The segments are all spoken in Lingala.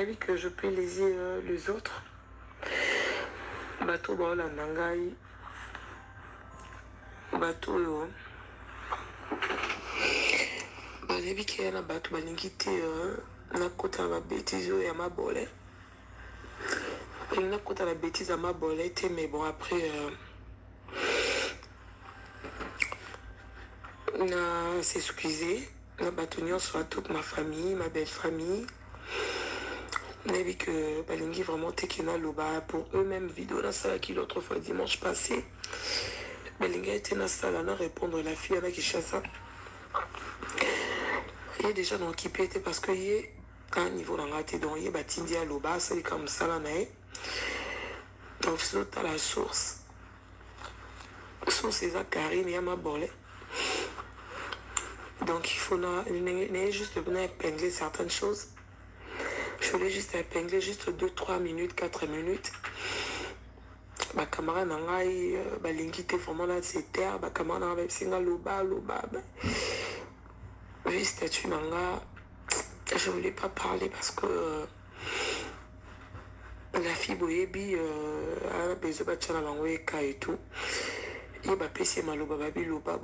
vu que je peux léser les autres. Bateau ba Nangai. Bateau yo. J'ai vu qu'il y a un bateau qui na kota na bêtise ya mabole. Na kota la bêtise à mabole mais bon après na s'excuser. Na bâtonnier soit toute ma famille, ma belle famille. On a vu que Balingi vraiment tekena loba pour eux-mêmes vidéo dans salle qui l'autre fois dimanche passé. Balingi était dans salle à répondre à la fille avec qui chasse. Il est déjà dans occupé parce que il est à un niveau dans la tête donc il est bâti à loba c'est comme ça là donc c'est à la source. Source c'est à Karine et à ma bolée. Donc il faut juste venir épingler certaines choses. Je voulais juste épingler juste 2-3 minutes, 4 minutes. Ma camarade n'a balingi vraiment là c'est terre. Ma camarade n'a pas singa loba. Vu statut nanga, je voulais pas parler parce que la fille boyebi a besoin de chana langue et tout. Il va passer maloba babi loba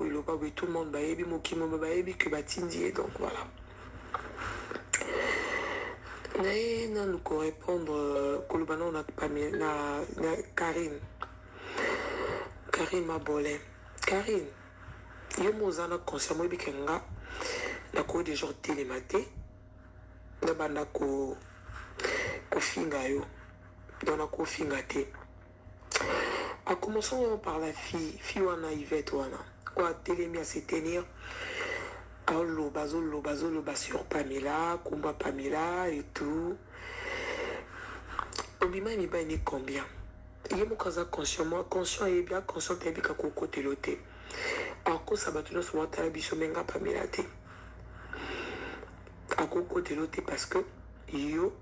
tout le monde bayebi mokimo bayebi que batindi donc voilà. Na nous répondre kolobana on a pas na Karine Mabole. Karine yo mozana consciemment bikenga na ko des jours télématé na banda ko finga yo dans ko finga te. A commençant par la fille wana Yvette wana quoi télémi à se tenir loba sur Pamela combat Pamela et tout obima mi ba ni combien il est mon casa conscient et bien conscient et bien kako côté loté alors que ça battu sur la table menga Pamela te à côté loté parce que yo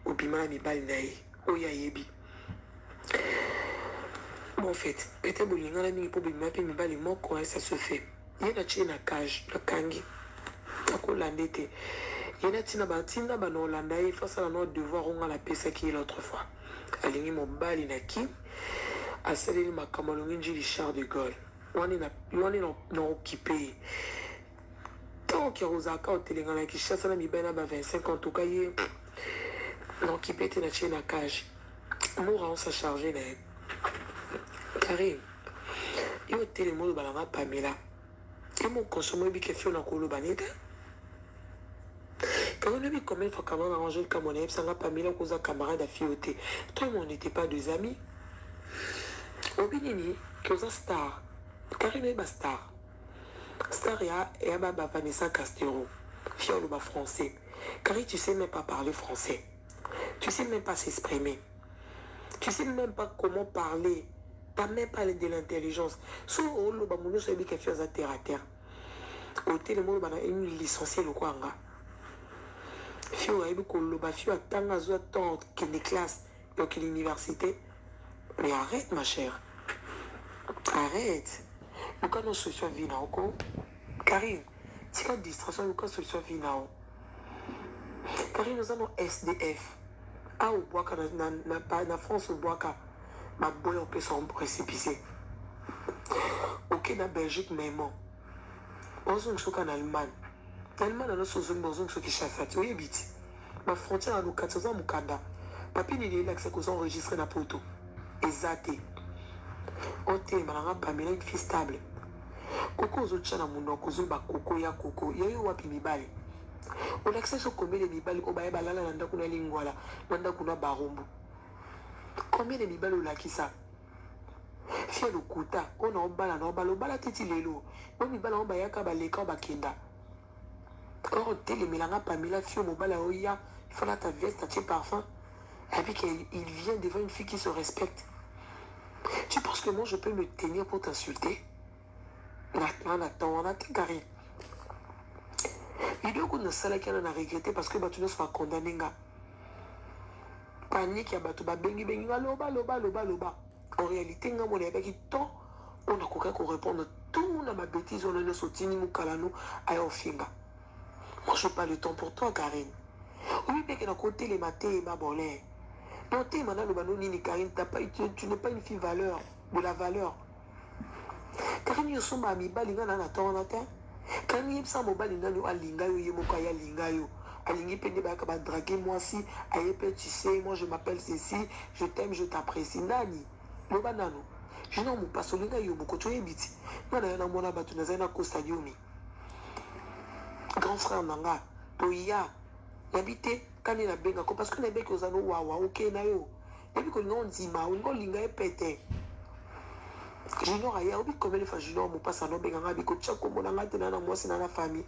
obima mi ba nai oya yebi. Bon, en fait, peut-être que les gens qui ont été mis les mots, comment ça se fait. Il y a une cage, le kangi. Il y a une Hollande, il faut ça notre devoir, on a la paix qui est l'autre fois. Il y a mon bal inaki, à celle de ma camalongi du Charles de Gaulle. On est occupé. Tant qu'il y a Rosaka au Télégana qui chasse la mibena 25 ans, en tout cas, il est occupé dans une cage. Moura, on s'est chargé d'aide. Karine, il y a des mots de Balanga Pamela. Il y a mon consommé qui fait un colo banite. Quand on a vu combien de fois qu'on a arrangé le Camerounais, Sanga Pamela, cause à camarade à fioté. Tout le monde n'était pas des amis. Au Bénini, cause à star. Karine est star. Star et Ababa Vanessa Castero. Fiole au français. Karine, tu sais même pas parler français. Tu sais même pas s'exprimer. Tu sais même pas comment parler. Pas même parler de l'intelligence. Sauf au lo bamuno so bi quelque chose à terre. Au télémo bana une licencié le kwanga. Fio aibu ko lo ba fio atanga zo tant que les classes donc l'université. Mais arrête ma chère. Arrête. Le cas de solution vina oko. Karine, c'est quoi distraction le cas de solution vina oko. Karine nous avons SDF. Ah au bois na France au bois ma boy on peut s'en précipiter. Ok na Belgique même. On se choque en Allemagne. Allemagne on a ce zone dans ce qui chasse. Tu vois vite. Ma frontière à nous 14 ans Mukanda. Papi ni là que c'est qu'on enregistré na poto. Exacté. On te malanga Pamela une fille stable. Koko zo tchana munoko zo ba koko ya yo wapi mibali. On accès sur combien de mibali au baye balala nanda kuna lingwala nanda kuna barombo. Combien de mibali au lakisa? Fier le kuta, on a obala na obala teti lelo. On mibala on bayaka baleka bakenda. Or télé milanga Pamela fio mobala oya, il faut la ta veste, ta parfum. Avec il vient devant une fille qui se respecte. Tu penses que moi je peux me tenir pour t'insulter? Attends, Karine. Il y a beaucoup de salles qui en a regretté parce que tu ne sois condamné. Panique, il y a bengi loba. En réalité, on a avec temps, on a couru qu'on répondre tout à ma bêtise, on a soutenu mon calano à Ofinga. Moi, je n'ai pas le temps pour toi, Karine. Oui, mais qu'elle a côté les matins et ma bolée. Non, t'es maintenant le banon ni Karine, tu n'es pas une fille valeur, de la valeur. Karine, yo somba mi balinga na tona te. Karine yebsa mo balinga yo alinga yo yemoko ya linga yo. Alingi pende ba ka ba draguer moi si, ayepe tu sais, moi je m'appelle ceci, je t'aime, je t'apprécie nani. Lo banano. Je n'en pas solinga yo moko to yebiti. Nana yana mona batu na zana Costa Diomi. Grand frère nanga, to ya yabite kani na benga ko parce que na beki ozano wawa OK na yo. Ebi ko non dima, ngo linga epete. Junior a obi combien de fois Junior mo passe à no benga biko tchako mona ngate na moi c'est na la famille.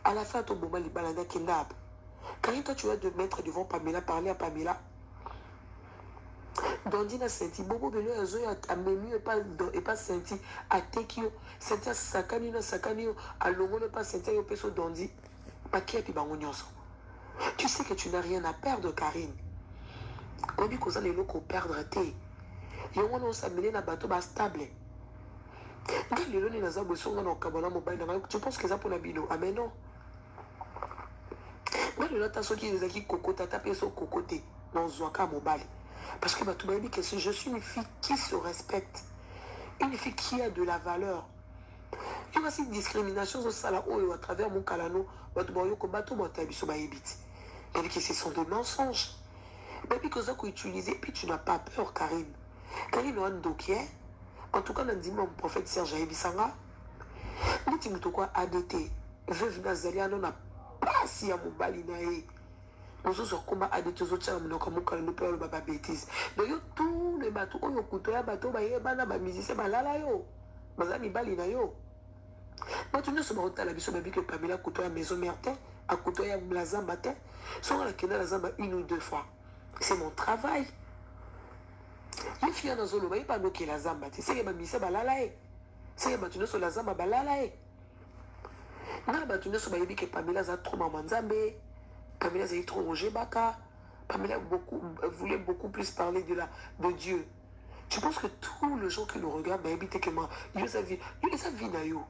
À la fin ton moment li balanda kindab. Quand toi tu vas te mettre devant Pamela parler à Pamela. Dondi na senti bobo belo azo ya amemi et pas senti a tekio senti sakani na sakani a longo ne pas senti yo peso Dondi. Pas qui pi bango nyonso. Tu sais que tu n'as rien à perdre Karine. Obi koza lelo ko perdre te. Yo wana osamele na bateau ba stable. Ngai lelo ni naza bosonga na okabana mobile na tu penses que ça pour la bino? Ah mais non. Ngai lelo ta soki ezaki kokota ta peso kokote dans zwaka mobile. Parce que bateau ba dit que je suis une fille qui se respecte. Une fille qui a de la valeur. Il y a aussi une discrimination au sala à travers mon calano. Bateau ba tabiso ba ebiti. Il dit que ce sont des mensonges. Mais puis que ça qu'on utilise, puis tu n'as pas peur, Karine. Karine a un dossier. En tout cas, on a dit mon prophète Serge Ebisanga. Nous disons quoi ADT. Veuve Nazalia, on n'a pas si à mon balinae. Nous autres, comment ADT, nous autres, nous avons quand nous peur de bêtise. Donc, tous les bateaux, on a coupé un bateau, on a musicien, on a là, yo. On a mis balina, yo. Moi, tu ne sais pas la mission, que Pamela couteau à maison merde, à couteau à la zamba, soit la kena la zamba une ou deux fois. C'est mon travail. Les filles dans zolo, il pas bloqué la zamba. C'est que ma mission balalae. C'est que ma tu ne sur la zamba balalae. Na ba tu ne sur ba yebi que Pamela a trop maman nzambe. Pamela a trop Roger Baka. Pamela voulait beaucoup plus parler de Dieu. Tu penses que tous les gens qui nous regardent, bah éviter que moi, ils savent vie na yo.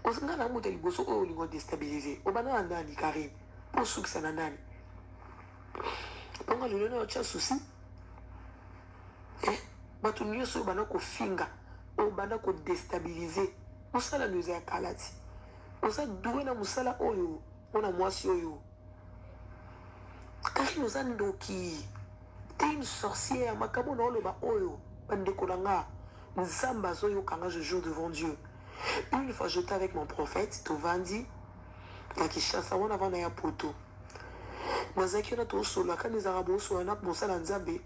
On s'en a monté le bosso, oh, ils vont déstabiliser. On va dans nani, Karine. Pour ceux qui s'en a nani. Ponga le lona ocha souci. Batu nyonso bana ko finga. O bana ko déstabiliser. Musala nous a kalati. Osa doué na musala oyo. On a mwasi oyo. Karine nous a ndoki. T'es une sorcière. Makabo na oloba oyo. Bande kolanga. Nzamba zoyo kanga je joue devant Dieu. Une fois j'étais avec mon prophète, Tovandi, la Kishasa, on avait un poto. Nazaki na to solo, quand les arabes sont en mosala nzambe,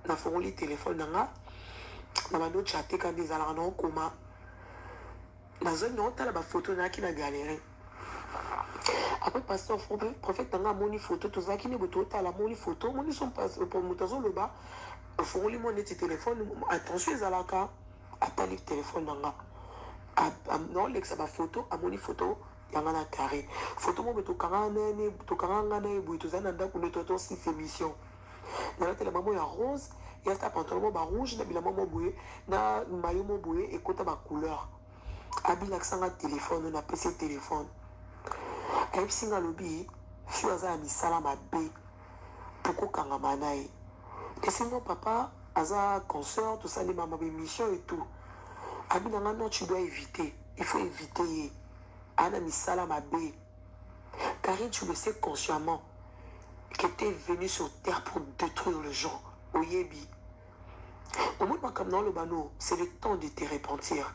na fongoli téléphone nanga, na bando chatter quand les arabes en coma. Na zone non tala ba photo na ki na galéré. Après pasteur prophète nanga moni photo, to zaki ne boto tala moni photo, moni son pas pour mutazo le bas, fongoli mon téléphone, attention les alaka, atali téléphone nanga. Non, l'ex a photo, a moni photo, yangana carré. Photo mo beto karanga ne buito zananda kune toto si émission. Na la maman ya rose, ya ta pantalon ba rouge na bila maman boué, na maillot mo boué et kota ba couleur. Abi l'accent téléphone, na PC téléphone. Aïe singa lobi, fuaza mi salama B. Poko kanga manaï. Et sinon papa, aza concert, tout ça les maman émission et tout. Abinanga non, tu dois éviter. Il faut éviter. Anna Misala Mabé. Karine, tu le sais consciemment que tu es venu sur terre pour détruire le gens. Oyebi. Au moins, comme dans le bano, c'est le temps de te repentir.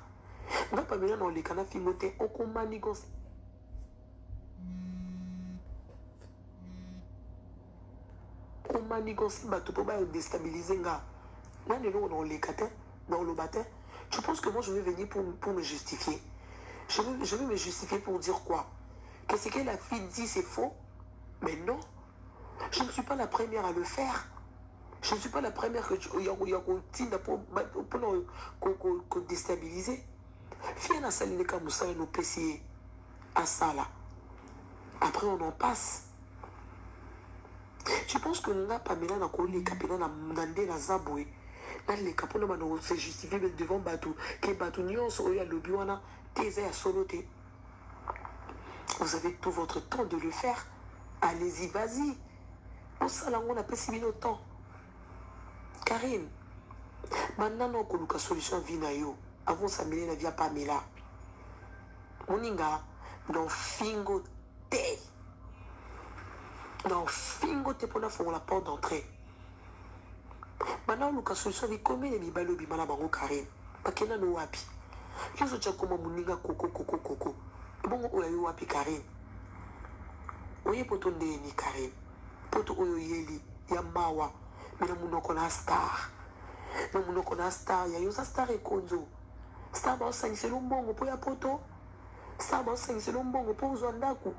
Non, pas bien dans les canaux filmotés, on commande. On maniganse, bateau pour déstabiliser. Là, dans les catins, dans le bâtin. Tu penses que moi je vais venir pour me justifier? Je vais me justifier pour dire quoi? Que ce que la fille dit c'est faux? Mais non. Je ne suis pas la première à le faire. Je ne suis pas la première que pour déstabiliser. Fille na saline comme ça et nous pessier à ça là. Après on en passe. Tu penses que nous n'a pas mis là dans le capitaine na mandé na zaboué? Les capons ne se justifient devant Batou. Que Batou Nyon soit le Biwana, Tézé à Soloté. Vous avez tout votre temps de le faire. allez-y, vas-y. On a pas si bien autant. Karine, maintenant on a une solution vina yo. Avant ça mêler la vie à Pamela. Moninga dans fingo te. Dans fingo te pour la porte d'entrée. Maintenant on a une solution vi combien de bibalo bimala bango Karine. Bakena no wapi. Yeso cha koma moninga koko. Bon oya yo wapi Karine. Oye poto ndeni Karine. Poto oyo yeli ya mawa. Mina munoko na star. Na munoko na star ya yosa star ekonzo. Star ba osangise lumbongo po ya poto. Star ba osangise lumbongo po uzwa ndaku.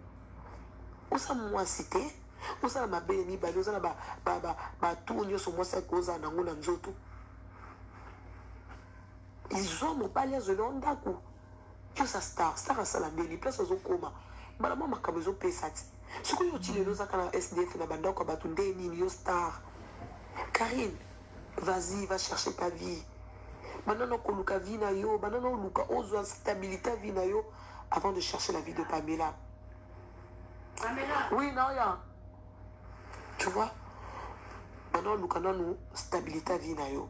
Usa mwasi te. Usa mabele mibale. Usa na ba tu nyoso mwasi koza nango na nzoto. Izwa mobali ya zolo ndaku. Yosa star. Star asala ndeni. Place ozo koma. Bala mwa makabe zo pesati. Siko yo chile loza kana SDF na bandako batu ndeni yo star. Karine, vas-y, va chercher ta vie. Maintenant, on a vie na yo. Maintenant, on a stabilité vie na yo avant de chercher la vie de Pamela. Pamela? Oui, non, ya. Tu vois? Maintenant, on a une stabilité vie na yo.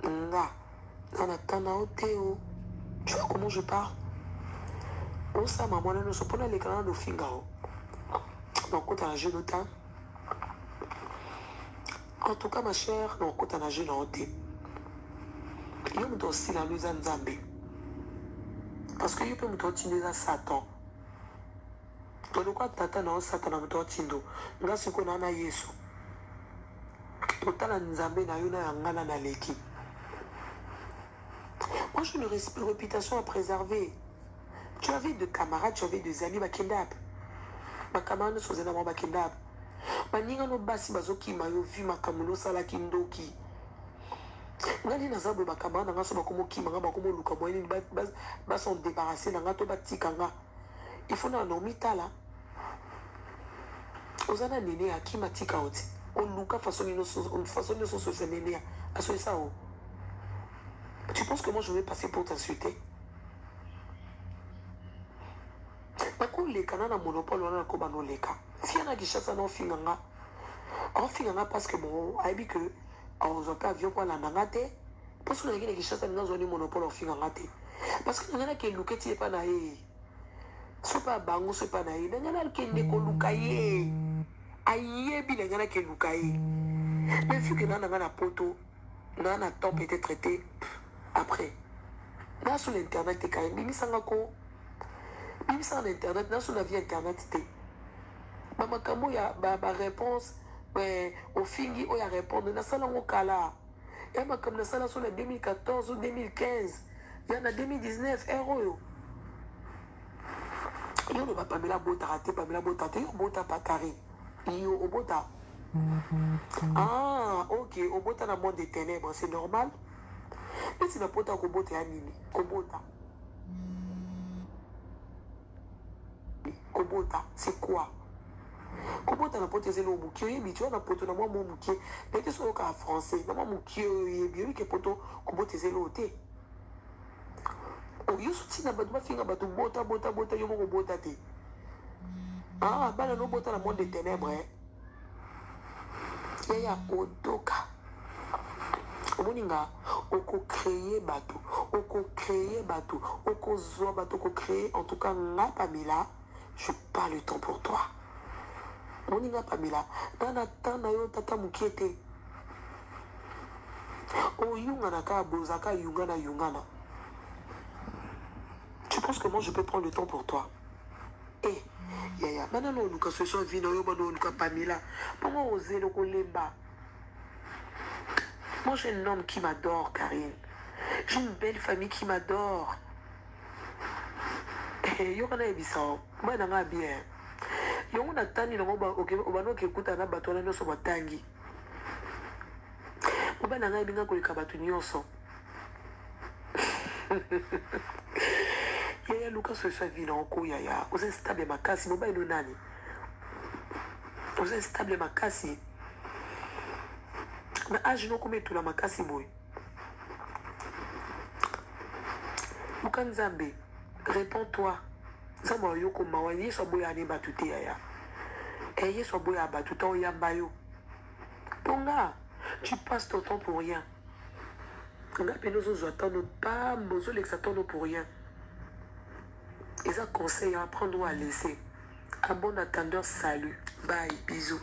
Nga. On attend na oteo. Tu vois comment je parle? On sait, maman, nous sommes pas les canaux de fingao. Donc, quand on a un jeune temps. En tout cas, ma chère, non, quand on a jeune en thé. Il y a aussi la luz en Zambé. Parce que il peut me continuer à Satan. Donc, quoi, tata, non, Satan, on me continue. Nga si qu'on a Yesu. Total en Zambé, na yuna yangana na leki. Moi, j'ai une réputation à préserver. Tu avais des camarades, tu avais des amis, bakendab. Ma camarade, nous faisons bakendab. Baninga no basi bazoki mayo vi makamulo sala kindoki. Ngani na zabu bakaba na ngaso bakomo kimanga bakomo luka boyeni ba sont débarrassés na ngato batikanga. Il faut na no mitala. Ozana nene akima tika oti. On luka façon no so nene aso ça o. Tu penses que moi je vais passer pour t'insulter? Bako leka na monopole wana ko bano leka. Fiana Kishasa non finganga. En finganga parce que bon, aibi que on a pas avion pour la nangate. Parce que les Kishasa n'a zone monopole en finganga te. Parce que n'yana ke luketi pas na e. So pas bango so pas na e. N'yana ke ne ko lukaye. Aye bi n'yana ke lukaye. Mais vu que nana na poto, nana top était traité après. Là sur l'internet te quand même sanga ko. Même ça en internet, là sur la vie internet te. Maman Kamo ya ba réponse au fingi o ya répondre na sala ngokala. Ya makam na sala sur la 2014 ou 2015. Ya na 2019 yo. Yo ne va pas me la bota raté pas me la bota te yo bota pas carré. Yo au bota. Ah, OK, au bota na monde des ténèbres, c'est normal. Mais si na bota ko bota ya nini? Ko bota. Ko bota, c'est quoi? Comment tu as porté le bouquet, mais tu as porté le moi mon bouquet. Mais tu es en français, non mon bouquet est bien que poto comment tu es le thé. Oh, yo soutien na baduma finga batu bota yo mo bota te. Ah, bana no bota na monde des ténèbres. Ya odoka. Omoninga oko créer bateau, oko zo bateau, oko créer en tout cas nga Pamela, je pas le temps pour toi. Moninga Pamela, nana tana yo tata mukiete. O yungana ka bozaka yungana. Tu penses que moi je peux prendre le temps pour toi? Eh, yaya, maintenant on nous casse sur vie, on nous Pamela. Comment oser le kolemba? Moi j'ai un homme qui m'adore, Karine. J'ai une belle famille qui m'adore. Eh, yo kana ebisa, moi nanga bien. Yo na tani na ngoba obano kekuta na bato na nyoso batangi. Oba na ngai binga koleka bato nyonso. Yaya Lucas se vile en yaya. Vous êtes stable makasi, moba ino nani. Vous êtes stable makasi. Na âge no comme tout la makasi boy. Mukanzambe, réponds-toi. Zama yoko mawani so boya ne batute yaya. Ayez son boy à bas tout le temps, yambayo. Ton gars, tu passes ton temps pour rien. Ton gars, nous attendons pas, nous attendons pour rien. Et ça conseille à prendre ou à laisser. À bon attendeur, salut. Bye, bisous.